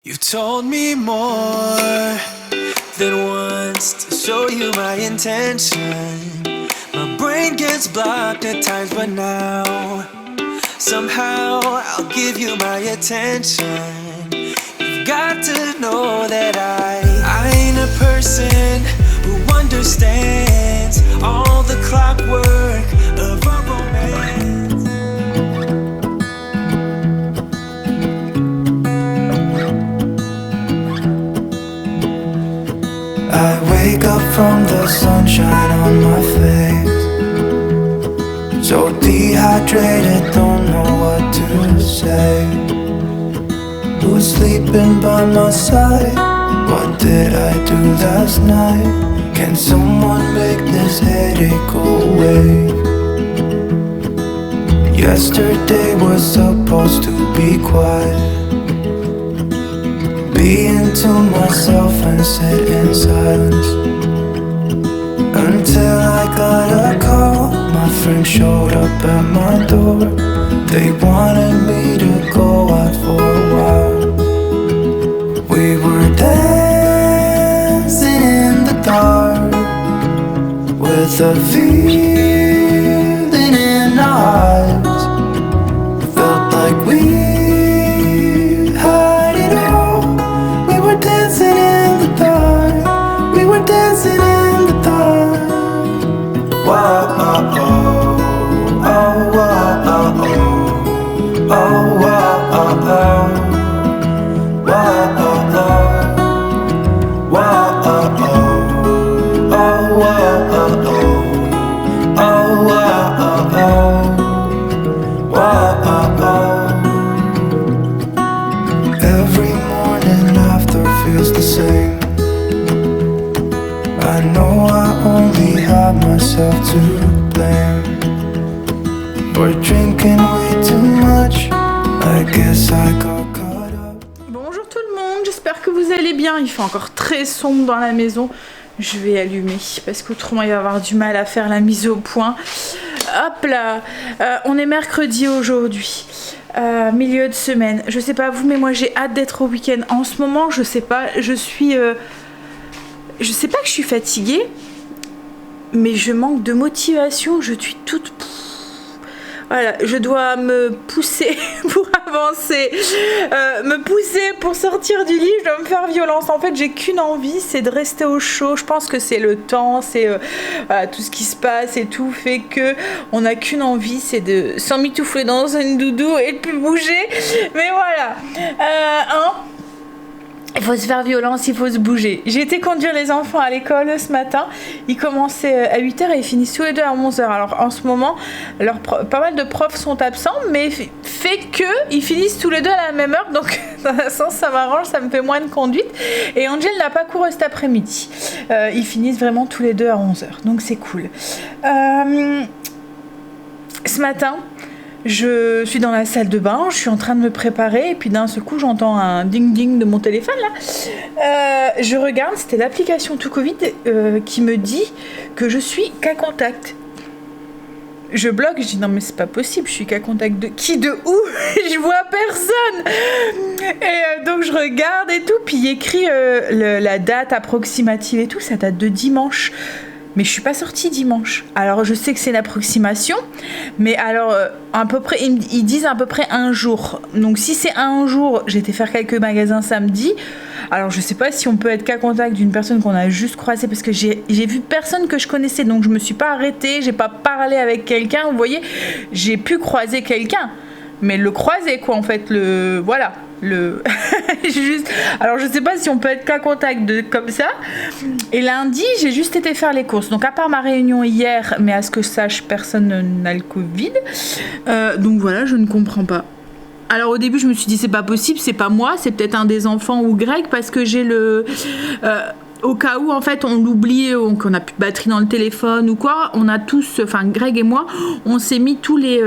You've told me more than once to show you my intention. My brain gets blocked at times, but now somehow I'll give you my attention. You've got to know that I ain't a person who understands all the clockwork of our romance. I wake up from the sunshine on my face, so dehydrated, don't know what to say. Who's sleeping by my side? What did I do last night? Can someone make this headache go away? Yesterday was supposed to be quiet, being to myself and sit in silence, until I got a call. My friend showed up at my door. They wanted me to go out for a while. We were dancing in the dark, with a feeling in our eyes. Felt like we had it all. We were dancing in the dark. We were dancing in the dark. Whoa, oh, oh, oh, whoa, oh, oh, oh, whoa, oh, oh, whoa, oh, oh, whoa, oh, oh, oh, whoa, oh, oh, oh, whoa, oh, oh, whoa, oh, oh. Every morning after feels the same. I know I only have myself to blame for drinking way too much. I guess I got caught up. Bonjour tout le monde, j'espère que vous allez bien. Il fait encore très sombre dans la maison. Je vais allumer parce qu'autrement il va y avoir du mal à faire la mise au point. Hop là, on est mercredi aujourd'hui. Milieu de semaine. Je sais pas vous, mais moi j'ai hâte d'être au week-end. En ce moment, je sais pas, je sais pas que je suis fatiguée, mais je manque de motivation. Je suis toute... Voilà, je dois me pousser pour avancer, me pousser pour sortir du lit, je dois me faire violence. En fait, j'ai qu'une envie, c'est de rester au chaud. Je pense que c'est le temps, c'est voilà, tout ce qui se passe et tout fait que on n'a qu'une envie, c'est de s'emmitoufler dans une doudou et de plus bouger. Mais voilà, il faut se faire violence, il faut se bouger. J'ai été conduire les enfants à l'école ce matin. Ils commençaient à 8h et ils finissent tous les deux à 11h. Alors en ce moment, pas mal de profs sont absents, mais fait qu'ils finissent tous les deux à la même heure. Donc dans un sens, ça m'arrange, ça me fait moins de conduite. Et Angel n'a pas couru cet après-midi. Ils finissent vraiment tous les deux à 11h. Donc c'est cool. Ce matin... je suis dans la salle de bain, je suis en train de me préparer et puis d'un seul coup j'entends un ding ding de mon téléphone là. Je regarde, c'était l'application Tout Covid qui me dit que je suis cas contact. Je bloque, je dis non mais c'est pas possible, je suis cas contact de qui, de où? Je vois personne. Et donc je regarde et tout, puis il écrit la date approximative et tout, ça date de dimanche. Mais je suis pas sortie dimanche. Alors je sais que c'est une approximation, mais alors à peu près ils disent à peu près un jour. Donc si c'est un jour, j'ai été faire quelques magasins samedi. Alors je sais pas si on peut être cas contact d'une personne qu'on a juste croisée, parce que j'ai vu personne que je connaissais, donc je me suis pas arrêtée, j'ai pas parlé avec quelqu'un. Vous voyez, j'ai pu croiser quelqu'un, mais le croiser quoi en fait, le voilà. Juste, alors je sais pas si on peut être cas contact comme ça. Et lundi j'ai juste été faire les courses, donc à part ma réunion hier, mais à ce que je sache personne n'a le Covid, donc voilà, je ne comprends pas. Alors au début je me suis dit c'est pas possible, c'est pas moi, c'est peut-être un des enfants ou Greg, parce que j'ai au cas où en fait on l'oublie, qu'on a plus de batterie dans le téléphone ou quoi, on a tous, enfin Greg et moi, on s'est mis tous les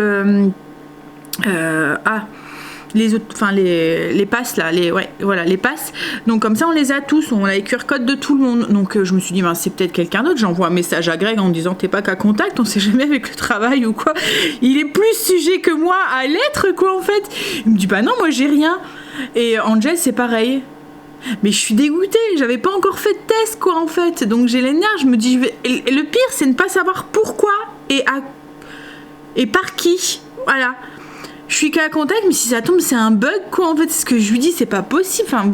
les autres, enfin les passes là, les passes. Donc comme ça on les a tous, on a les QR codes de tout le monde. Donc je me suis dit c'est peut-être quelqu'un d'autre. J'envoie un message à Greg en disant t'es pas qu'à contact, on sait jamais avec le travail ou quoi. Il est plus sujet que moi à l'être quoi en fait. Il me dit non moi j'ai rien. Et Angel, c'est pareil. Mais je suis dégoûtée, j'avais pas encore fait de test quoi en fait. Donc j'ai les nerfs, je me dis et le pire c'est ne pas savoir pourquoi et par qui. Voilà. Je suis qu'à contact, mais si ça tombe, c'est un bug quoi en fait. Ce que je lui dis, c'est pas possible. Enfin,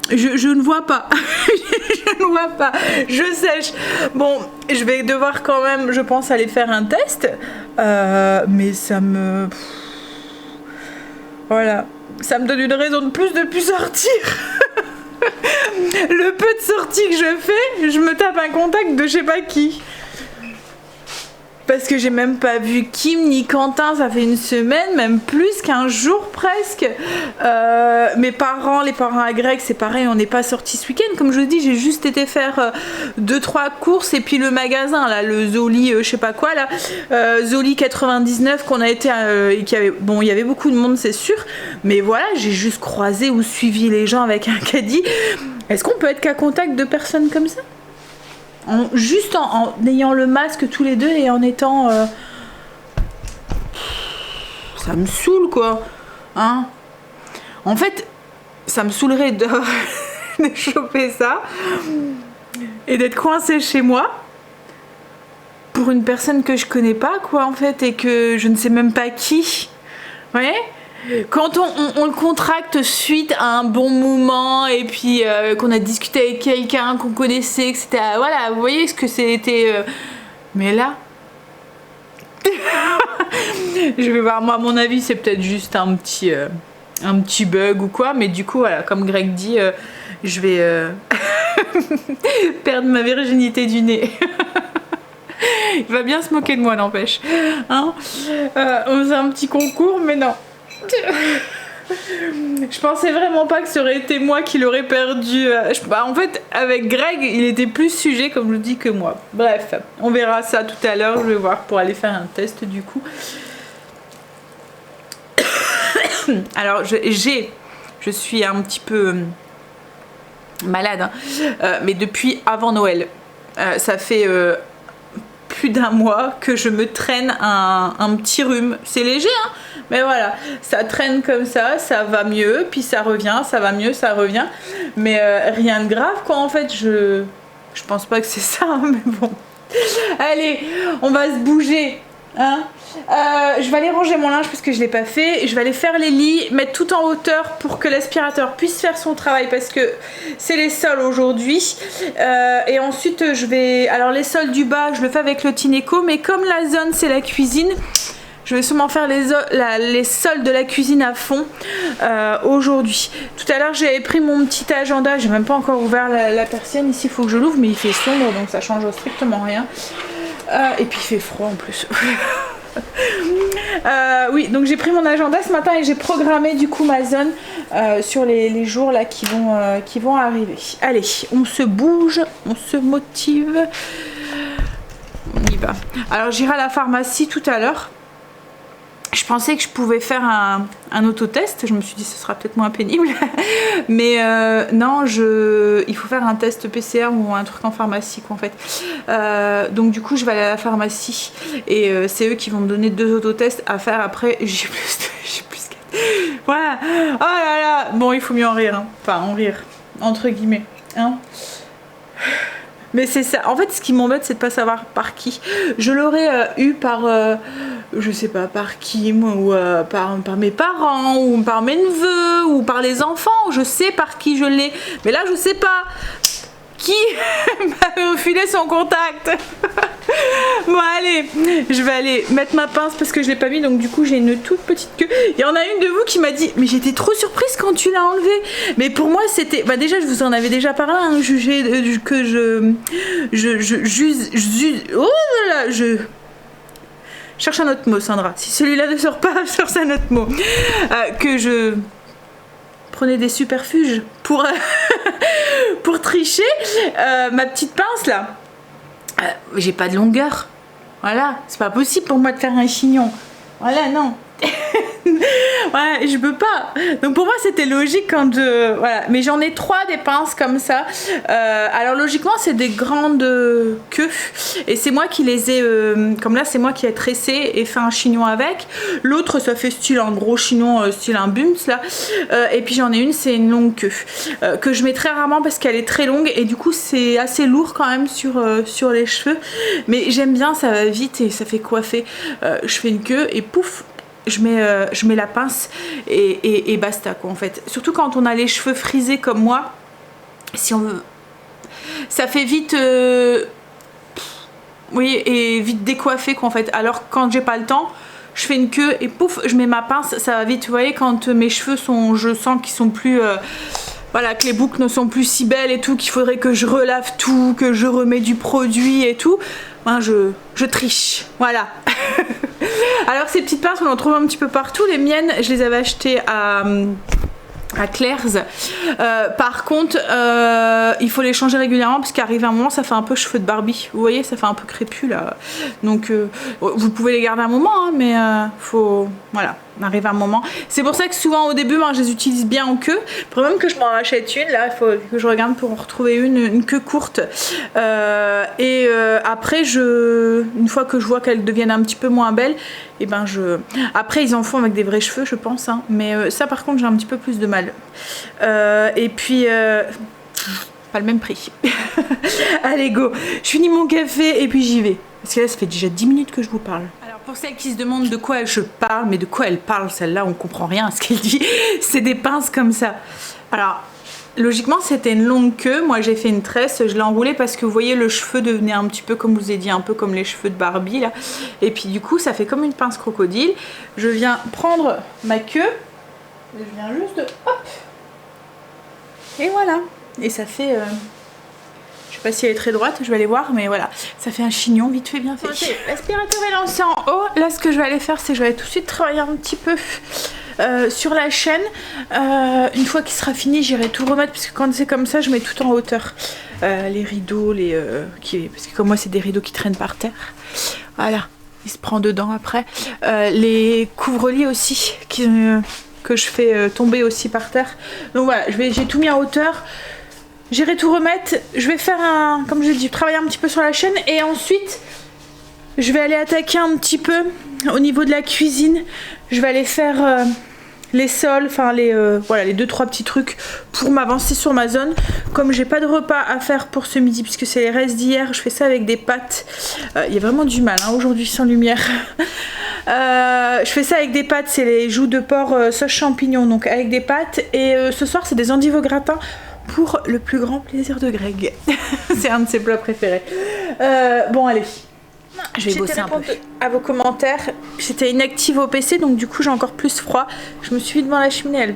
je ne vois pas. Je ne vois pas. Je sèche. Bon, je vais devoir quand même, je pense, aller faire un test. Mais ça me... Voilà. Ça me donne une raison de plus sortir. Le peu de sorties que je fais, je me tape un contact de je sais pas qui. Parce que j'ai même pas vu Kim ni Quentin, ça fait une semaine, même plus qu'15 jours presque. Mes parents, les parents à Greg, c'est pareil, on n'est pas sortis ce week-end. Comme je dis, j'ai juste été faire 2-3 courses et puis le magasin, là, le Zoli, je sais pas quoi, là, Zoli 99 qu'on a été, et qui avait, bon, il y avait beaucoup de monde, c'est sûr. Mais voilà, j'ai juste croisé ou suivi les gens avec un caddie. Est-ce qu'on peut être qu'à contact de personnes comme ça ? Juste en ayant le masque tous les deux et en étant... Ça me saoule quoi. Hein, en fait, ça me saoulerait de choper ça et d'être coincée chez moi pour une personne que je connais pas quoi en fait et que je ne sais même pas qui. Vous voyez ? Quand on le contracte suite à un bon moment et puis qu'on a discuté avec quelqu'un qu'on connaissait, etc. Voilà, vous voyez ce que c'était. Mais là, je vais voir. Moi, à mon avis, c'est peut-être juste un petit bug ou quoi. Mais du coup, voilà, comme Greg dit, je vais perdre ma virginité du nez. Il va bien se moquer de moi, n'empêche. Hein, on faisait un petit concours, mais non. Je pensais vraiment pas que ça aurait été moi qui l'aurais perdu. En fait, avec Greg, il était plus sujet, comme je dis, que moi. Bref, on verra ça tout à l'heure. Je vais voir pour aller faire un test du coup. Alors, je suis un petit peu malade, hein. Mais depuis avant Noël, ça fait plus d'un mois que je me traîne un petit rhume. C'est léger, hein, mais voilà, ça traîne comme ça va mieux, puis ça revient, ça va mieux, ça revient, mais rien de grave quoi en fait. Je pense pas que c'est ça, hein, mais bon. Allez, on va se bouger, hein. Je vais aller ranger mon linge parce que je l'ai pas fait. Je vais aller faire les lits, mettre tout en hauteur pour que l'aspirateur puisse faire son travail parce que c'est les sols aujourd'hui. Et ensuite je vais... Alors les sols du bas je le fais avec le Tineco, mais comme la zone c'est la cuisine, je vais sûrement faire les sols de la cuisine à fond aujourd'hui. Tout à l'heure j'avais pris mon petit agenda, j'ai même pas encore ouvert la persienne ici, il faut que je l'ouvre, mais il fait sombre donc ça change strictement rien. Et puis il fait froid en plus. Oui, donc j'ai pris mon agenda ce matin et j'ai programmé du coup ma zone sur les jours là qui vont arriver. Allez, on se bouge, on se motive, on y va. Alors j'irai à la pharmacie tout à l'heure. Je pensais que je pouvais faire un autotest, je me suis dit ce sera peut-être moins pénible, mais non, il faut faire un test PCR ou un truc en pharmacie quoi, en fait. Donc du coup je vais aller à la pharmacie et c'est eux qui vont me donner 2 autotests à faire après. J'ai plus qu'à... Voilà, oh là là, bon il faut mieux en rire, hein. Enfin en rire, entre guillemets, hein. Mais c'est ça, en fait ce qui m'embête c'est de pas savoir par qui. Je l'aurais eu par, je sais pas par qui, ou par mes parents, ou par mes neveux, ou par les enfants, je sais par qui je l'ai. Mais là je sais pas qui m'a filé son contact. Bon allez, je vais aller mettre ma pince parce que je l'ai pas mis, donc du coup j'ai une toute petite queue. Il y en a une de vous qui m'a dit mais j'étais trop surprise quand tu l'as enlevé. Mais pour moi c'était, bah déjà je vous en avais déjà parlé, hein, que oh là là, je cherche un autre mot Sandra, si celui-là ne sort pas, je cherche un autre mot. Que je prenais des superfuges pour pour tricher. Ma petite pince là, j'ai pas de longueur, voilà, c'est pas possible pour moi de faire un chignon, voilà, non. Ouais, je peux pas. Donc pour moi c'était logique quand voilà. Mais j'en ai 3 des pinces comme ça. Alors logiquement c'est des grandes queues et c'est moi qui les ai comme là c'est moi qui ai tressé et fait un chignon avec. L'autre ça fait style un gros chignon style un bums là. Et puis j'en ai une c'est une longue queue que je mets très rarement parce qu'elle est très longue et du coup c'est assez lourd quand même sur les cheveux. Mais j'aime bien, ça va vite et ça fait coiffer. Je fais une queue et pouf, je mets la pince et basta quoi en fait. Surtout quand on a les cheveux frisés comme moi, si on veut, ça fait vite oui, et vite décoiffé quoi en fait. Alors quand j'ai pas le temps, je fais une queue et pouf, je mets ma pince, ça va vite. Vous voyez quand mes cheveux sont, je sens qu'ils sont plus voilà, que les boucles ne sont plus si belles et tout, qu'il faudrait que je relave tout, que je remets du produit et tout, ben je triche, voilà. Alors ces petites pinces on en trouve un petit peu partout. Les miennes je les avais achetées à Claire's. Par contre il faut les changer régulièrement parce qu'arrive un moment ça fait un peu cheveux de Barbie, vous voyez, ça fait un peu crépus là, donc vous pouvez les garder un moment hein, mais faut, voilà, on arrive à un moment. C'est pour ça que souvent au début moi je les utilise bien en queue. Le problème que je m'en rachète une, là il faut que je regarde pour en retrouver une queue courte et après une fois que je vois qu'elles deviennent un petit peu moins belles, et ben après ils en font avec des vrais cheveux je pense hein. Mais ça par contre j'ai un petit peu plus de mal et puis pas le même prix. Allez go, je finis mon café et puis j'y vais parce que là ça fait déjà 10 minutes que je vous parle. Alors pour celles qui se demandent de quoi je parle, mais de quoi elle parle celle-là, on comprend rien à ce qu'elle dit. C'est des pinces comme ça. Alors logiquement c'était une longue queue, moi j'ai fait une tresse, je l'ai enroulée parce que vous voyez le cheveu devenait un petit peu comme je vous ai dit, un peu comme les cheveux de Barbie là, et puis du coup ça fait comme une pince crocodile. Je viens prendre ma queue, je viens juste de hop, et voilà, et ça fait je sais pas si elle est très droite, je vais aller voir, mais voilà, ça fait un chignon vite fait, bien fait. Okay, l'aspirateur est lancé en haut. Là ce que je vais aller faire c'est que je vais tout de suite travailler un petit peu sur la chaîne. Une fois qu'il sera fini j'irai tout remettre parce que quand c'est comme ça je mets tout en hauteur, les rideaux, parce que comme moi c'est des rideaux qui traînent par terre, voilà, il se prend dedans après, les couvre-lits aussi que je fais tomber aussi par terre. Donc voilà, j'ai tout mis en hauteur. J'irai tout remettre, je vais faire comme je dis, travailler un petit peu sur la chaîne et ensuite je vais aller attaquer un petit peu au niveau de la cuisine. Je vais aller faire les sols, enfin voilà, les 2-3 petits trucs pour m'avancer sur ma zone. Comme j'ai pas de repas à faire pour ce midi puisque c'est les restes d'hier, je fais ça avec des pâtes. Il y a vraiment du mal hein, aujourd'hui sans lumière. Je fais ça avec des pâtes, c'est les joues de porc sauce champignon, donc avec des pâtes. Et ce soir c'est des endives au gratin pour le plus grand plaisir de Greg. C'est un de ses plats préférés. Bon allez, je vais bosser un peu. À vos commentaires, j'étais inactive au PC donc du coup j'ai encore plus froid. Je me suis mis devant la cheminée,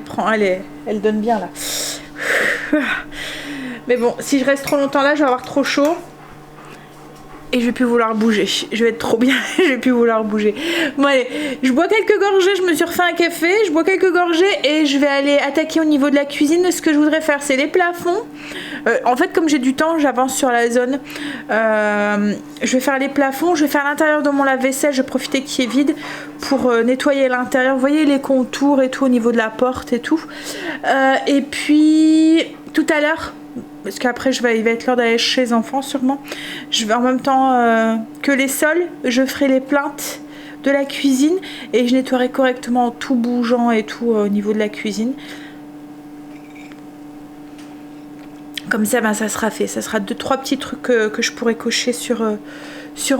elle donne bien là. Mais bon, si je reste trop longtemps là je vais avoir trop chaud et je vais plus vouloir bouger. Je vais être trop bien, je vais plus vouloir bouger. Bon allez, je bois quelques gorgées, je me suis refait un café, je bois quelques gorgées et je vais aller attaquer au niveau de la cuisine. Ce que je voudrais faire c'est les plafonds. En fait comme j'ai du temps j'avance sur la zone. Je vais faire les plafonds, je vais faire l'intérieur de mon lave-vaisselle, je vais profiter qu'il est vide pour nettoyer l'intérieur. Vous voyez les contours et tout au niveau de la porte et tout. Et puis tout à l'heure, parce qu'après il va être l'heure d'aller chez les enfants sûrement, je vais en même temps que les sols, je ferai les plinthes de la cuisine et je nettoierai correctement tout bougeant et tout au niveau de la cuisine. Comme ça ben, ça sera fait, ça sera 2-3 petits trucs que je pourrai cocher sur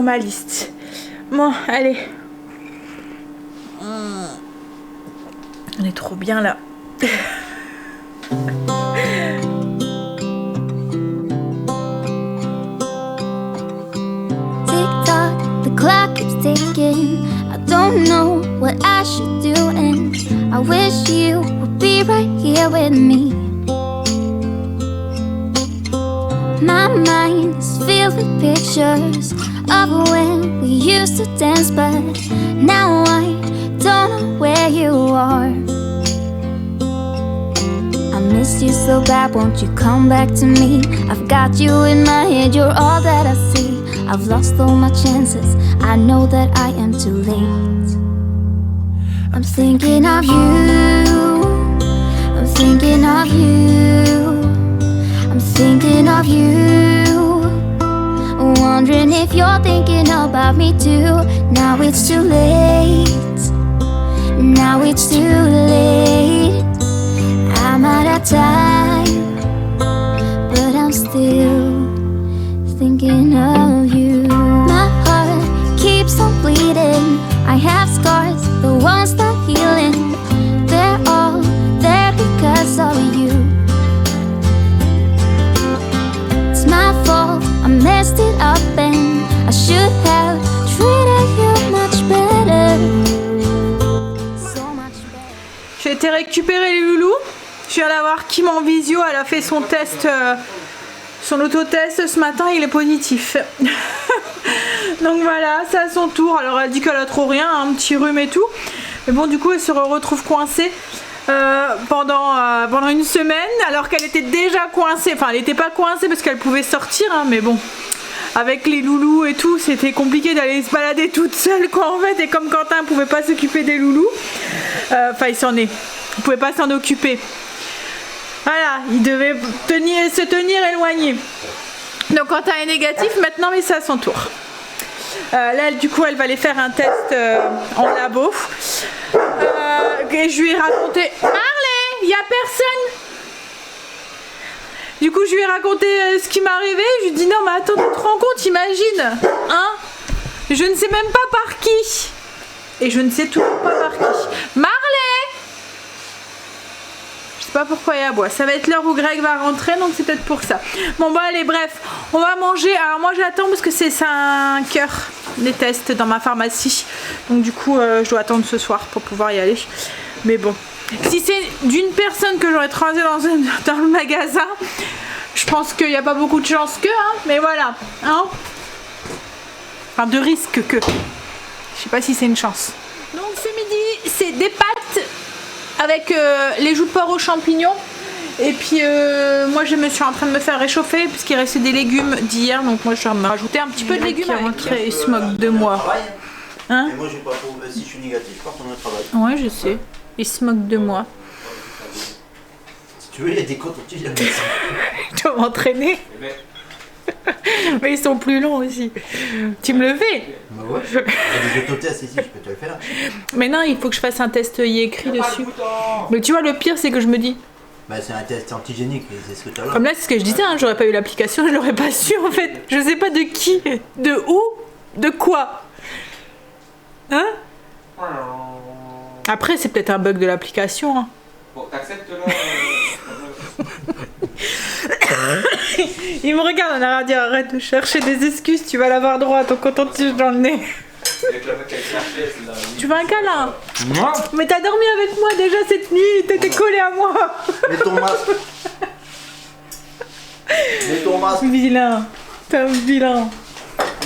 ma liste. Bon allez, on est trop bien là. Clock keeps ticking. I don't know what I should do, and I wish you would be right here with me. My mind is filled with pictures of when we used to dance, but now I don't know where you are. I miss you so bad, won't you come back to me? I've got you in my head, you're all that I see. I've lost all my chances, I know that I am too late. I'm thinking of you. I'm thinking of you. I'm thinking of you. Wondering if you're thinking about me too. Now it's too late. Now it's too late. I'm out of time, but I'm still thinking of you. My heart keeps on bleeding. I have scars, the ones not healing. They're all there because of you. It's my fault, I messed it up and I should have treated you much better. So much better. J'ai été récupérer les loulous. Je viens d'avoir Kim en visio, elle a fait son test, son autotest ce matin, il est positif. Donc voilà, c'est à son tour. Alors elle dit qu'elle a trop rien, un petit rhume et tout. Mais bon, du coup elle se retrouve coincée pendant une semaine, alors qu'elle était déjà coincée. Enfin, elle n'était pas coincée parce qu'elle pouvait sortir, hein, mais bon. Avec les loulous et tout, c'était compliqué d'aller se balader toute seule quoi en fait. Et comme Quentin ne pouvait pas s'occuper des loulous, enfin il pouvait pas s'en occuper. Voilà, il devait se tenir éloigné. Donc Quentin est négatif maintenant, mais c'est à son tour. Là, du coup, elle va aller faire un test en labo. Et je lui ai raconté... Marley, il n'y a personne. Du coup, je lui ai raconté ce qui m'arrivait. Je lui ai dit, non, mais attends, tu te rends compte, imagine. Hein? Je ne sais même pas par qui. Et je ne sais toujours pas par qui. Marley! Je sais pas pourquoi il aboie. Ça va être l'heure où Greg va rentrer, donc c'est peut-être pour ça. Bon bah allez, bref, on va manger. Alors moi j'attends parce que c'est 5 heures les tests dans ma pharmacie. Donc du coup je dois attendre ce soir pour pouvoir y aller. Mais bon, si c'est d'une personne que j'aurais croisée dans le magasin, je pense qu'il n'y a pas beaucoup de chance que, hein, mais voilà, hein. Enfin de risque que. Je sais pas si c'est une chance. Donc ce midi, c'est des pâtes avec les joues de porc aux champignons. Et puis moi je me suis en train de me faire réchauffer puisqu'il restait des légumes d'hier. Donc moi je vais me rajouter un petit peu de légumes. Il se moque de moi. Hein? Et moi j'ai pas pour... Si je suis négatif, je pars retourner au travail. Ouais, je sais. Il se moque de moi. Si tu veux, il y a des cotons-tiges à la maison. Je dois m'entraîner. Mais ils sont plus longs aussi. Tu me le fais? Bah ouais. Il y a des autotests ici, je peux te le faire. Mais non, il faut que je fasse un test écrit dessus. Mais tu vois, le pire, c'est que je me dis. Bah c'est un test antigénique, c'est ce que tu as là. Comme là, c'est ce que je disais, hein, j'aurais pas eu l'application, je l'aurais pas su en fait. Je sais pas de qui, de où, de quoi. Hein? Après, c'est peut-être un bug de l'application. Hein. Bon, t'acceptes là Il me regarde, on a dit arrête de chercher des excuses, tu vas l'avoir droit à ton coton-tige dans le nez. avec la vague avec la chaise, là. Tu veux un câlin? Moi? Mais t'as dormi avec moi déjà cette nuit, t'étais collé à moi. Mets ton masque. Mets ton masque. Vilain, t'es un vilain.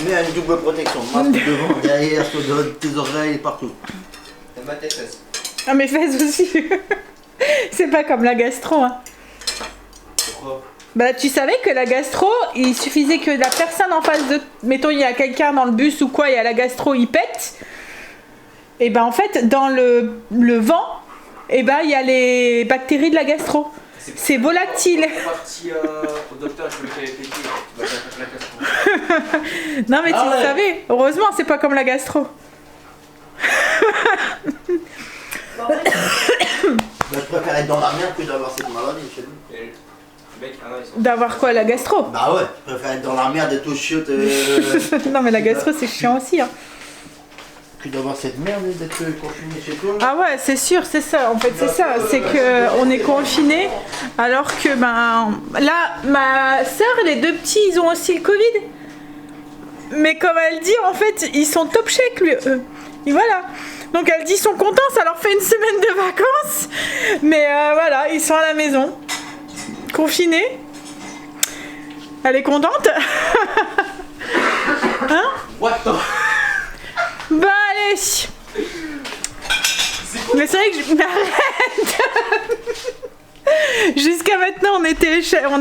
Mets une double protection. Masque devant, derrière, sur tes oreilles, partout. Elle m'a tes fesses. Ah, mes fesses aussi. C'est pas comme la gastro, hein. Pourquoi? Bah tu savais que la gastro, il suffisait que la personne en face de... Mettons il y a quelqu'un dans le bus ou quoi, il y a la gastro, il pète. Et ben en fait dans le vent, et ben il y a les bactéries de la gastro. C'est volatile. Je suis parti au docteur, je voulais faire les péter. Tu vas faire la gastro. Non mais tu le savais, heureusement c'est pas comme la gastro. Bah, je préfère être dans la merde que d'avoir cette maladie chez nous. Et les mecs, ah non, ils sont... D'avoir quoi, la gastro? Bah ouais, je préfère être dans la merde et tout chiotte. Non mais la gastro c'est chiant aussi, hein. Que d'avoir cette merde d'être confiné chez toi. Ah ouais, c'est sûr, c'est ça. En fait, c'est ça. C'est que on est confiné, alors que ben là, ma sœur, les deux petits, ils ont aussi le Covid. Mais comme elle dit, en fait, ils sont top shape, lui. Et voilà. Donc elle dit, ils sont contents, ça leur fait une semaine de vacances. Mais voilà, ils sont à la maison, confinés. Elle est contente. Hein? What the... Bah allez. Mais c'est vrai que je... Mais arrête. Jusqu'à maintenant, on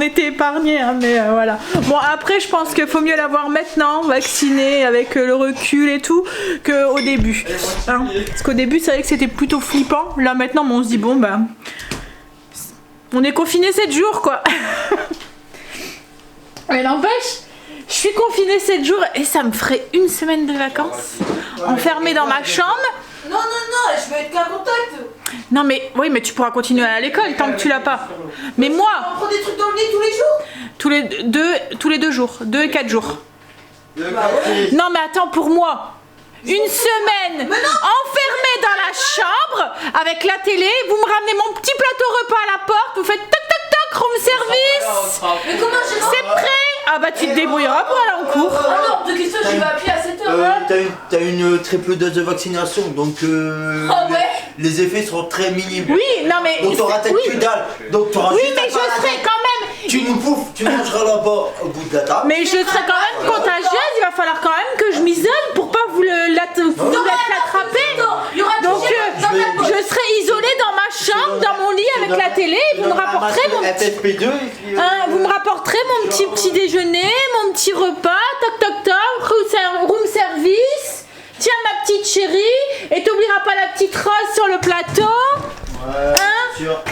était épargnés, hein, mais voilà. Bon, après, je pense qu'il faut mieux l'avoir maintenant, vacciné, avec le recul et tout, qu'au début. Hein. Parce qu'au début, c'est vrai que c'était plutôt flippant. Là, maintenant, on se dit, bon, bah, on est confiné 7 jours, quoi. Mais n'empêche, je suis confinée 7 jours et ça me ferait une semaine de vacances, enfermée dans ma chambre. Non, je veux être qu'un contact. Non mais oui, mais tu pourras continuer à aller à l'école tant que tu l'as pas. Mais moi, On prend des trucs dans le nez tous les jours. tous les 2 jours, 2 et 4 jours. Le Bah café. Non mais attends, pour moi, une semaine enfermée dans la chambre avec la télé, vous me ramenez mon petit plateau repas à la porte, vous faites toc toc toc, room service, Mais comment j'ai c'est prêt. Ah bah tu te débrouilleras pour aller en cours. Ah non, de question, j'y vais à pied à 7h. T'as une triple dose de vaccination, donc Ah ouais. les effets seront très minimes. Oui, non mais Donc t'auras peut-être oui. que dalle. Donc t'auras Oui, juste mais à je faire la serai tête. quand même. Tu nous bouffes, tu mangeras là-bas au bout de la table. Mais je serai quand même contagieuse, il va falloir quand même que je m'isole pour pas vous l'attraper. Il y aura Donc toujours dans ta poche. je serai isolée dans ma chambre, dans mon lit avec la télé, et vous me rapporterez mon petit, FFP2 et puis, vous me rapporterez mon petit déjeuner, mon petit repas, toc toc toc, room service. Tiens ma petite chérie, et t'oublieras pas la petite rose sur le plateau. Ouais, Hein c'est sûr.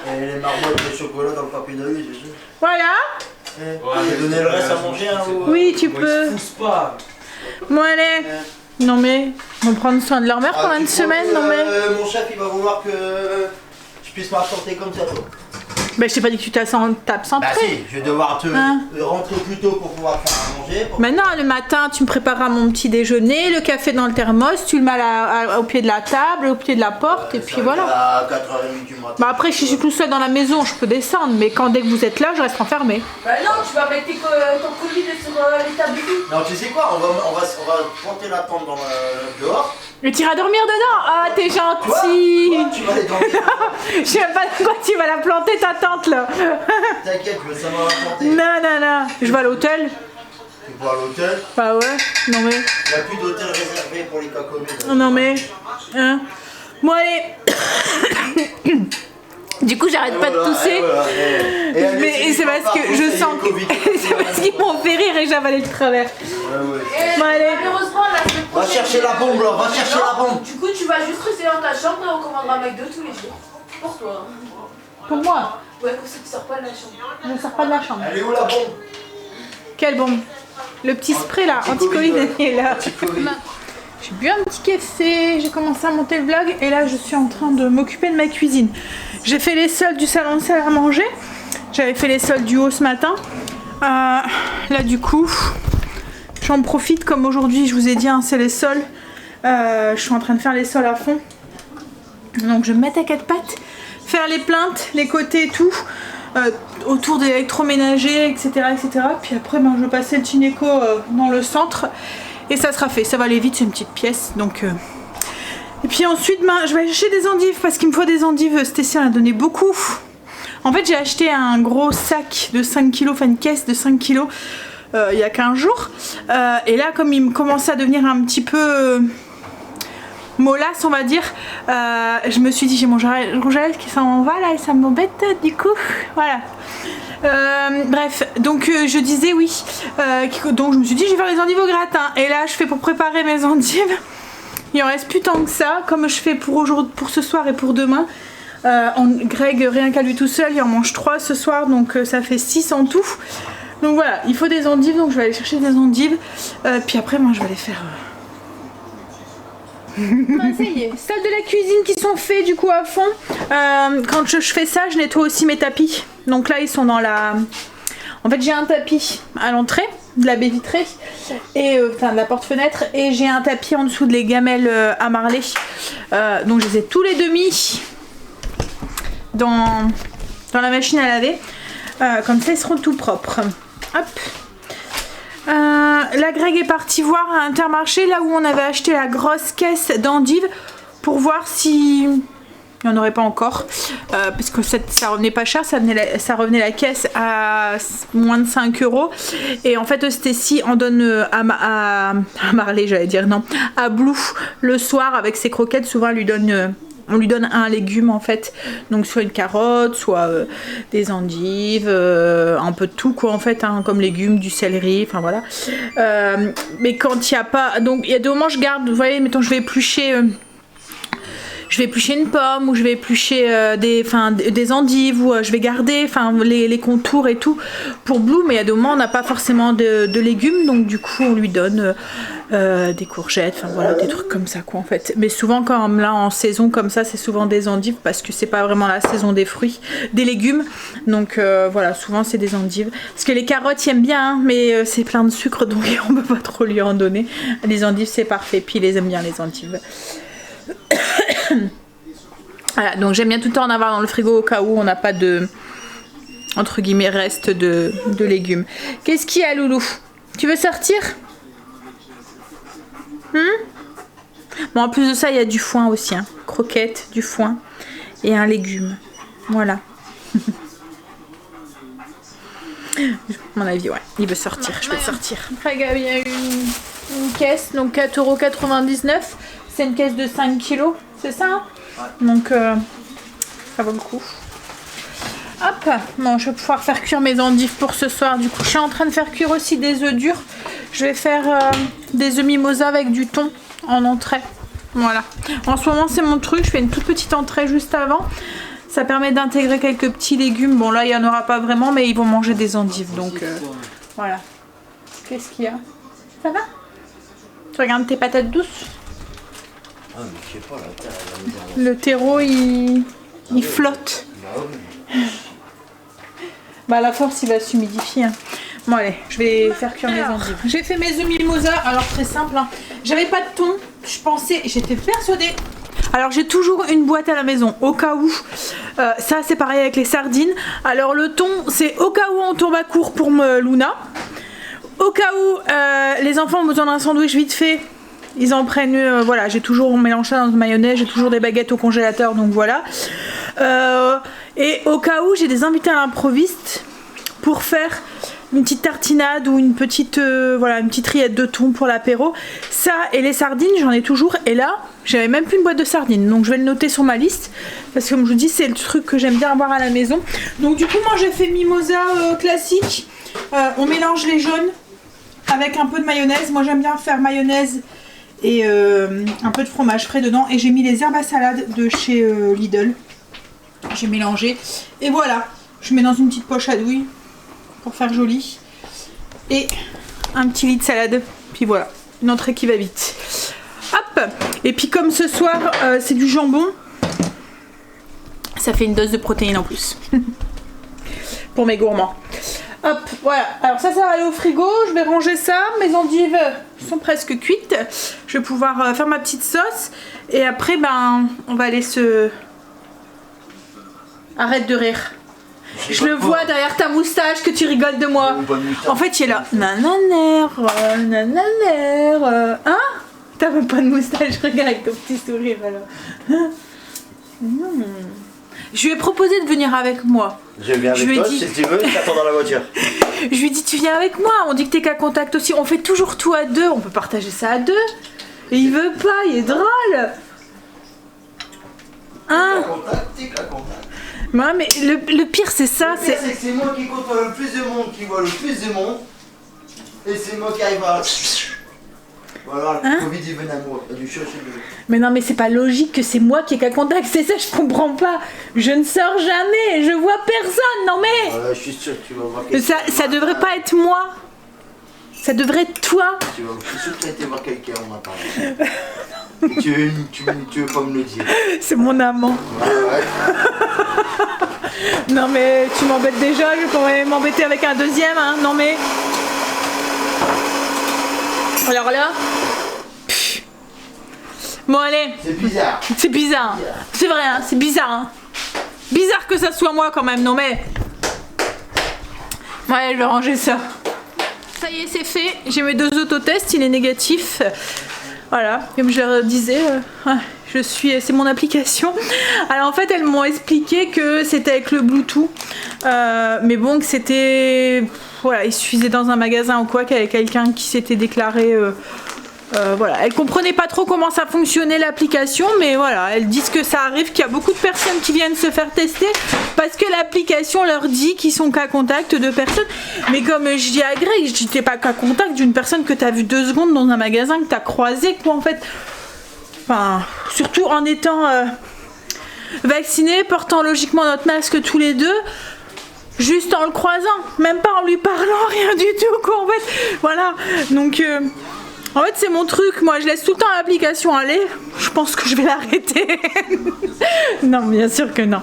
Et les marmottes de chocolat dans le papier de riz, c'est sûr. Voilà. J'ai donné le reste à manger, hein, Oui, tu peux. Pousse pas. Bon allez. Non mais, ils vont prendre soin de leur mère pendant une semaine, non mais. Mon chef, il va vouloir que je puisse m'absenter comme ça, toi. Bah je t'ai pas dit que tu t'absenterais. Bah si, je vais devoir te Hein rentrer plus tôt pour pouvoir faire à manger. Maintenant, le matin, tu me prépareras mon petit déjeuner, le café dans le thermos, tu le mets au pied de la table, au pied de la porte, et puis voilà. À 4h30 du matin. Bah après, si je suis tout seul dans la maison, je peux descendre, mais dès que vous êtes là, je reste enfermée. Bah non, tu vas mettre ton Covid sur les tables et tout. Non, tu sais quoi, on va planter la tente dans dehors. Et tu iras dormir dedans. Ah, t'es gentil. Toi, tu vas aller dormir. Je sais même pas de quoi tu vas la planter, ta tante, là. T'inquiète, je vais savoir la planter. Non. Je vais à l'hôtel. Tu vas à l'hôtel. Bah ouais, non mais... Il n'y a plus d'hôtel réservé pour les cacomés. Non mais... Hein. Bon allez. Du coup, j'arrête pas de tousser. Mais c'est parce que je sens que... c'est parce qu'ils m'ont fait rire et j'ai avalé le travers. Et Bon, allez. malheureusement, la semaine Va prochaine. chercher la bombe là, va chercher la bombe. Du coup, tu vas juste rester dans ta chambre et on commandera McDo tous les jours. Pour toi. Pour moi, Ouais, comme ça, tu sors pas de la chambre. je ne sors pas de la chambre. Elle est où la bombe? Quelle bombe? Le petit spray là, anti-Covid, ouais. il est là. Anti-Covid. J'ai bu un petit café, j'ai commencé à monter le vlog et là je suis en train de m'occuper de ma cuisine. J'ai fait les soldes du salon de salle à manger. J'avais fait les soldes du haut ce matin. Là du coup, j'en profite comme aujourd'hui je vous ai dit, hein, c'est les soldes. Je suis en train de faire les soldes à fond. Donc je vais me mettre à 4 pattes, faire les plaintes, les côtés et tout. Autour de l'électroménager, etc., etc. Puis après, ben, je vais passer le gynéco dans le centre et ça sera fait. Ça va aller vite, c'est une petite pièce. Donc, et puis ensuite, ben, je vais acheter des endives parce qu'il me faut des endives. Stécie en a donné beaucoup. En fait, j'ai acheté un gros sac de 5 kg, enfin une caisse de 5 kg il y a 15 jours. Et là, comme il me commençait à devenir un petit peu... mollasse on va dire, je me suis dit j'ai mon rouge à lèvres qui s'en va là et ça m'embête du coup, voilà. Bref, donc je disais oui, donc je me suis dit je vais faire les endives au gratin et là je fais pour préparer mes endives, il en reste plus tant que ça, comme je fais pour aujourd'hui, pour ce soir et pour demain. Greg rien qu'à lui tout seul il en mange 3 ce soir donc ça fait 6 en tout, donc voilà il faut des endives donc je vais aller chercher des endives, puis après moi je vais les faire... Ça y est, salles de la cuisine qui sont faits du coup à fond. Quand je fais ça, je nettoie aussi mes tapis. Donc là, ils sont dans la... En fait, j'ai un tapis à l'entrée de la baie vitrée, et enfin de la porte-fenêtre, et j'ai un tapis en dessous de les gamelles à marler. Donc je les ai tous les deux mis dans la machine à laver. Comme ça, ils seront tout propres. Hop. Là Greg est parti voir à Intermarché là où on avait acheté la grosse caisse d'endives pour voir si il n'y en aurait pas encore, parce que ça revenait pas cher, ça revenait la caisse à moins de 5 €, et en fait Stécie en donne à Marley, j'allais dire non, à Blue le soir avec ses croquettes, souvent elle lui donne on lui donne un légume en fait, donc soit une carotte, soit des endives, un peu de tout quoi en fait, hein, comme légumes, du céleri, enfin voilà. Mais quand il n'y a pas, donc il y a des moments je garde, vous voyez, mettons je vais éplucher une pomme ou je vais éplucher des endives ou je vais garder les contours et tout pour Blue, mais il y a des moments on n'a pas forcément de légumes, donc du coup on lui donne des courgettes, enfin voilà, des trucs comme ça quoi en fait. Mais souvent quand là en saison comme ça c'est souvent des endives parce que c'est pas vraiment la saison des fruits, des légumes, donc voilà, souvent c'est des endives. Parce que les carottes ils aiment bien hein, mais c'est plein de sucre donc on peut pas trop lui en donner. Les endives c'est parfait, puis ils les aiment bien les endives. Voilà, donc j'aime bien tout le temps en avoir dans le frigo au cas où on n'a pas de entre guillemets reste de légumes. Qu'est-ce qu'il y a Loulou? Tu veux sortir? Bon en plus de ça il y a du foin aussi, hein. Croquettes, du foin et un légume. Voilà. À mon avis ouais, il veut sortir, je vais le sortir. Après il y a une caisse, donc 4,99 €. C'est une caisse de 5 kilos, c'est ça hein? Ouais. Donc ça vaut le coup. Hop, bon, je vais pouvoir faire cuire mes endives pour ce soir. Du coup, je suis en train de faire cuire aussi des œufs durs. Je vais faire des œufs mimosa avec du thon en entrée. Voilà. En ce moment, c'est mon truc. Je fais une toute petite entrée juste avant. Ça permet d'intégrer quelques petits légumes. Bon, là, il n'y en aura pas vraiment, mais ils vont manger des endives. Donc, voilà. Qu'est-ce qu'il y a? Ça va? Tu regardes tes patates douces? Ah, mais je sais pas, la terre, elle a mis Le terreau, il flotte. Bah, à la force, il va s'humidifier. Hein. Bon, allez, je vais faire cuire mes endives. J'ai fait mes œufs mimosa. Alors, très simple. Hein. J'avais pas de thon. J'étais persuadée. Alors, j'ai toujours une boîte à la maison, au cas où. Ça, c'est pareil avec les sardines. Alors, le thon, c'est au cas où on tombe à court pour Luna. Au cas où les enfants ont besoin d'un sandwich vite fait. Ils en prennent, voilà, j'ai toujours mélangé ça dans une mayonnaise, j'ai toujours des baguettes au congélateur, donc voilà. Et au cas où j'ai des invités à l'improviste pour faire une petite tartinade ou une petite, voilà, une petite rillette de thon pour l'apéro. Ça et les sardines, j'en ai toujours. Et là, j'avais même plus une boîte de sardines, donc je vais le noter sur ma liste parce que comme je vous dis, c'est le truc que j'aime bien avoir à la maison. Donc du coup, moi j'ai fait mimosa classique. On mélange les jaunes avec un peu de mayonnaise. Moi j'aime bien faire mayonnaise et un peu de fromage frais dedans, et j'ai mis les herbes à salade de chez Lidl, j'ai mélangé et voilà, je mets dans une petite poche à douille pour faire joli et un petit lit de salade, puis voilà, une entrée qui va vite. Hop, et puis comme ce soir c'est du jambon, ça fait une dose de protéines en plus pour mes gourmands. Hop, voilà, alors ça va aller au frigo, je vais ranger ça, mes endives sont presque cuites, je vais pouvoir faire ma petite sauce, et après ben on va aller se... Arrête de rire. Je le vois derrière ta moustache que tu rigoles de moi. En fait il est là, nananère, nananère, hein? T'as même pas de moustache, regarde avec ton petit sourire alors. Je lui ai proposé de venir avec moi. Je viens avec toi, si tu veux, je t'attends dans la voiture. Je lui ai dit, tu viens avec moi, on dit que t'es qu'à contact aussi, on fait toujours tout à deux, on peut partager ça à deux. Et il veut pas, il est drôle. Hein? T'es qu'à contact. Ouais, mais le pire c'est ça, c'est que c'est moi qui compte le plus de monde, qui voit le plus de monde. Et c'est moi qui arrive à... Voilà, le Covid il venait à moi, du chercher de... Mais non, mais c'est pas logique que c'est moi qui ai qu'à contact, c'est ça, je comprends pas. Je ne sors jamais, je vois personne, non mais... Je suis sûr que tu vas voir quelqu'un. Ça devrait pas être moi. Ça devrait être toi. Je suis sûr que tu as été voir quelqu'un, on m'a parlé. tu veux pas me le dire. C'est mon amant. Ouais. Non mais tu m'embêtes déjà, je pourrais m'embêter avec un deuxième, hein, non mais... Alors là... Bon allez. C'est bizarre. C'est bizarre. C'est vrai, hein, c'est bizarre. Hein. Bizarre que ça soit moi quand même, non mais... Ouais, je vais ranger ça. Ça y est, c'est fait. J'ai mes 2 autotests, il est négatif. Voilà, comme je leur disais, c'est mon application. Alors en fait, elles m'ont expliqué que c'était avec le Bluetooth. Mais bon, que c'était... Voilà, il suffisait dans un magasin ou quoi qu'il y avait quelqu'un qui s'était déclaré Voilà, elles comprenaient pas trop comment ça fonctionnait l'application, mais voilà, elles disent que ça arrive, qu'il y a beaucoup de personnes qui viennent se faire tester parce que l'application leur dit qu'ils sont cas contact de personnes. Mais comme je dis à Greg, je dis t'es pas cas contact d'une personne que t'as vue 2 secondes dans un magasin, que t'as croisé quoi en fait. Enfin, surtout en étant vaccinés, portant logiquement notre masque tous les deux. Juste en le croisant, même pas en lui parlant, rien du tout quoi en fait. Voilà, donc en fait c'est mon truc, moi je laisse tout le temps l'application aller, je pense que je vais l'arrêter. Non bien sûr que non.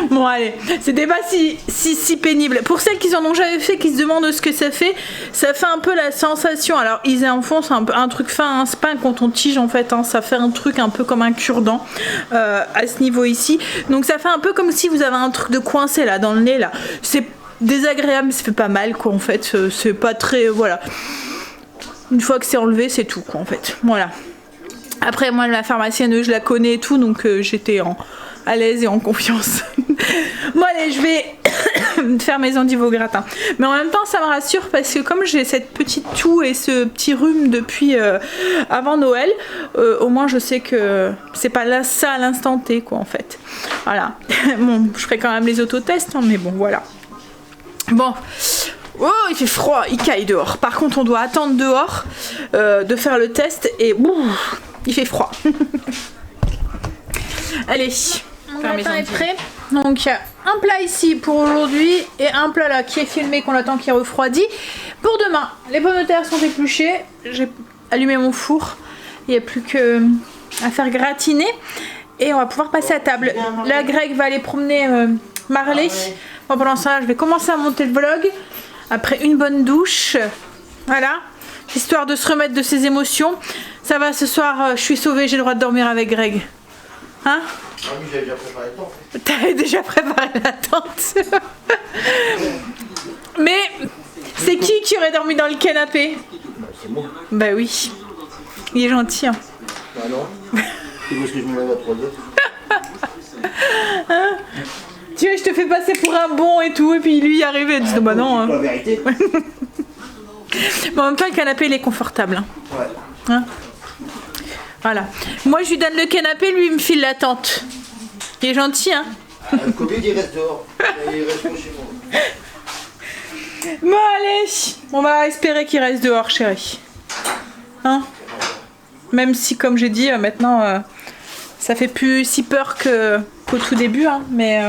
Bon allez, c'était pas si pénible. Pour celles qui en ont jamais fait, qui se demandent ce que ça fait un peu la sensation, alors ils en font, c'est un truc fin, hein, c'est pas un coton-tige en fait, hein, ça fait un truc un peu comme un cure-dent à ce niveau ici. Donc ça fait un peu comme si vous avez un truc de coincé là dans le nez là. C'est désagréable, mais ça fait pas mal quoi en fait, c'est pas très... voilà. Une fois que c'est enlevé, c'est tout quoi en fait. Voilà. Après moi la pharmacienne, je la connais et tout, donc j'étais à l'aise et en confiance. Bon allez, je vais faire mes endives au gratin. Mais en même temps ça me rassure parce que comme j'ai cette petite toux et ce petit rhume depuis avant Noël, au moins je sais que c'est pas là ça à l'instant T quoi en fait. Voilà. Bon, je ferai quand même les autotests, hein, mais bon voilà. Bon. Oh, il fait froid, il caille dehors. Par contre, on doit attendre dehors de faire le test et il fait froid. Allez, mon gratin est prêt. Donc, il y a un plat ici pour aujourd'hui et un plat là qui est filmé qu'on attend qui refroidit. Pour demain, les pommes de terre sont épluchées. J'ai allumé mon four. Il n'y a plus que à faire gratiner et on va pouvoir passer à table. Là, Greg va aller promener Marley. Moi, pendant ça, je vais commencer à monter le vlog. Après une bonne douche, voilà, histoire de se remettre de ses émotions. Ça va, ce soir, je suis sauvée, j'ai le droit de dormir avec Greg. Hein? Ah oui, j'avais déjà préparé le temps. T'avais déjà préparé la tente. Mais c'est qui aurait dormi dans le canapé? C'est moi. Bah oui, il est gentil. Hein. Bah non. C'est parce que je me lève à 3h. Hein? Tu vois, je te fais passer pour un bon et tout, et puis lui il arrive et il dit bah non. Hein. La vérité. Mais en même temps, le canapé il est confortable. Hein. Ouais. Hein? Voilà. Moi je lui donne le canapé, lui il me file la tente. Il est gentil, hein. Le Covid il reste dehors. Il reste pas chez moi. Bon allez, on va espérer qu'il reste dehors, chérie. Hein? Même si, comme j'ai dit, maintenant ça fait plus si peur qu'au tout début, hein. Mais,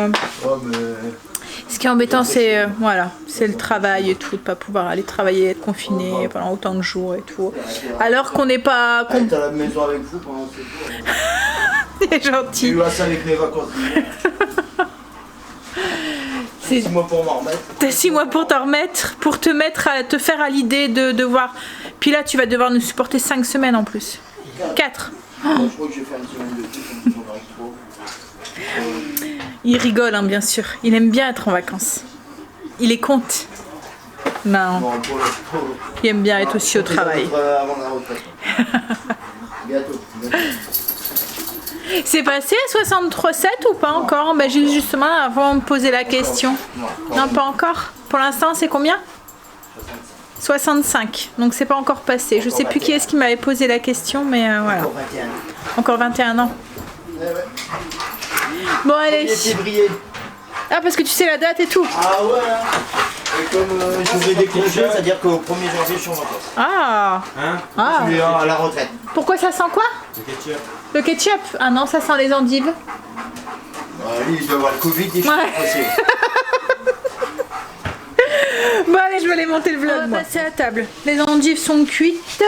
Ouais, mais... ce qui est embêtant, c'est voilà, c'est le travail et tout, de pas pouvoir aller travailler, être confiné pendant autant de jours et tout. Alors qu'on n'est pas. T'es à la maison avec vous pendant 7 jours. C'est gentil. J'ai eu ça avec mes vacances. C'est 6 mois pour m'en remettre. T'as 6 mois pour t'en remettre, pour te faire à l'idée de devoir. Puis là, tu vas devoir nous supporter 5 semaines en plus. 4. Je crois que je vais faire une semaine de plus comme j'en reste trop. Il rigole, hein, bien sûr. Il aime bien être en vacances. Il est compte. Non, Bon, pour il aime bien être aussi au travail. Avant la retraite. Bientôt. C'est passé à 63,7 ou pas encore? Bah, justement, avant de poser la question. Non, pas encore. Pour l'instant, c'est combien? 65. Donc, c'est pas encore passé. Je sais plus qui est-ce qui m'avait posé la question, mais voilà. Encore 21. Encore 21 ans. Ouais, ouais. Bon, allez. 1er février. Ah, parce que tu sais la date et tout. Ah ouais. Et comme je vais décrocher, c'est-à-dire qu'au 1er janvier, je suis en vacances. Ah. Ah. Je suis à la retraite. Pourquoi ça sent quoi? Le ketchup. Le ketchup? Ah non, ça sent les endives. Lui, il doit avoir le Covid et je suis Ouais. pas possible. Bon allez, je vais aller monter le vlog. On va passer à table. Les endives sont cuites.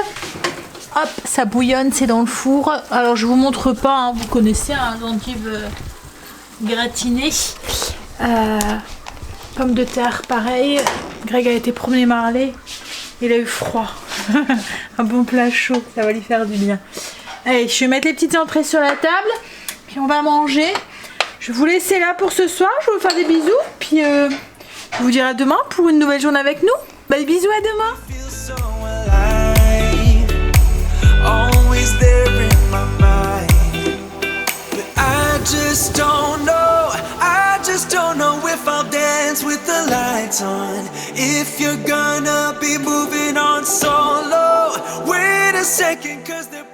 Hop, ça bouillonne, c'est dans le four. Alors je vous montre pas, hein, vous connaissez un endive gratinées. Pommes de terre, pareil. Greg a été promener Marley. Il a eu froid. Un bon plat chaud, ça va lui faire du bien. Allez, je vais mettre les petites entrées sur la table. Puis on va manger. Je vais vous laisser là pour ce soir. Je vais vous faire des bisous. Puis je vous dirai à demain pour une nouvelle journée avec nous. Bye, bisous, à demain. Feel so alive, always there in my mind. But I just don't know if I'll dance with the lights on. If you're gonna be moving on solo, where to second 'cause they're